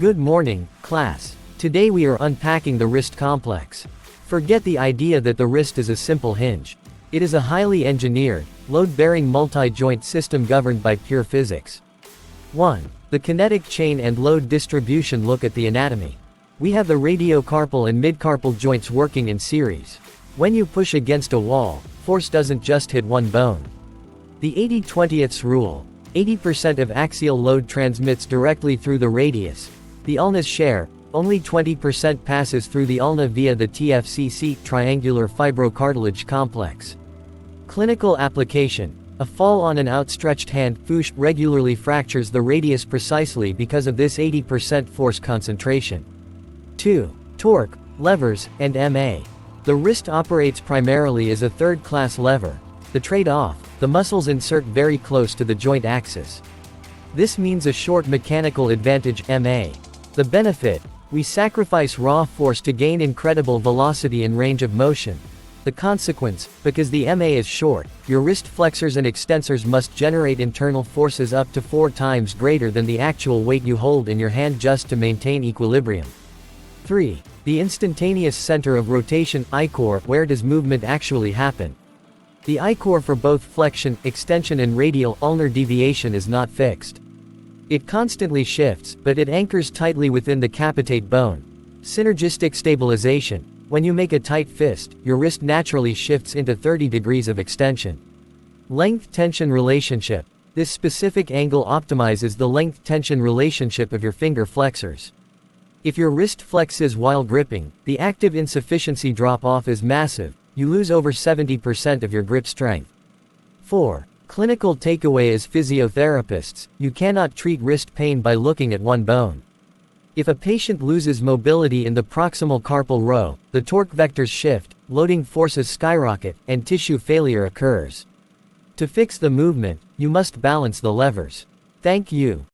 Good morning, class. Today we are unpacking the wrist complex. Forget the idea that the wrist is a simple hinge. It is a highly engineered, load-bearing multi-joint system governed by pure physics. 1. The kinetic chain and load distribution. Look at the anatomy. We have the radiocarpal and midcarpal joints working in series. When you push against a wall, force doesn't just hit one bone. The 80-20ths rule. 80% of axial load transmits directly through the radius. The ulna's share, only 20% passes through the ulna via the TFCC, triangular fibrocartilage complex. Clinical application. A fall on an outstretched hand, FOOSH, regularly fractures the radius precisely because of this 80% force concentration. 2. Torque, levers, and MA. The wrist operates primarily as a third-class lever. The trade-off: the muscles insert very close to the joint axis. This means a short mechanical advantage, MA. The benefit: we sacrifice raw force to gain incredible velocity and range of motion. The consequence: because the MA is short, your wrist flexors and extensors must generate internal forces up to 4 times greater than the actual weight you hold in your hand just to maintain equilibrium. 3. The instantaneous center of rotation, I-core. Where does movement actually happen? The I-core for both flexion, extension and radial ulnar deviation is not fixed. It constantly shifts, but it anchors tightly within the capitate bone. Synergistic stabilization. When you make a tight fist, your wrist naturally shifts into 30 degrees of extension. Length-tension relationship. This specific angle optimizes the length-tension relationship of your finger flexors. If your wrist flexes while gripping, the active insufficiency drop-off is massive. You lose over 70% of your grip strength. 4. Clinical takeaway: as physiotherapists, you cannot treat wrist pain by looking at one bone. If a patient loses mobility in the proximal carpal row, the torque vectors shift, loading forces skyrocket, and tissue failure occurs. To fix the movement, you must balance the levers. Thank you.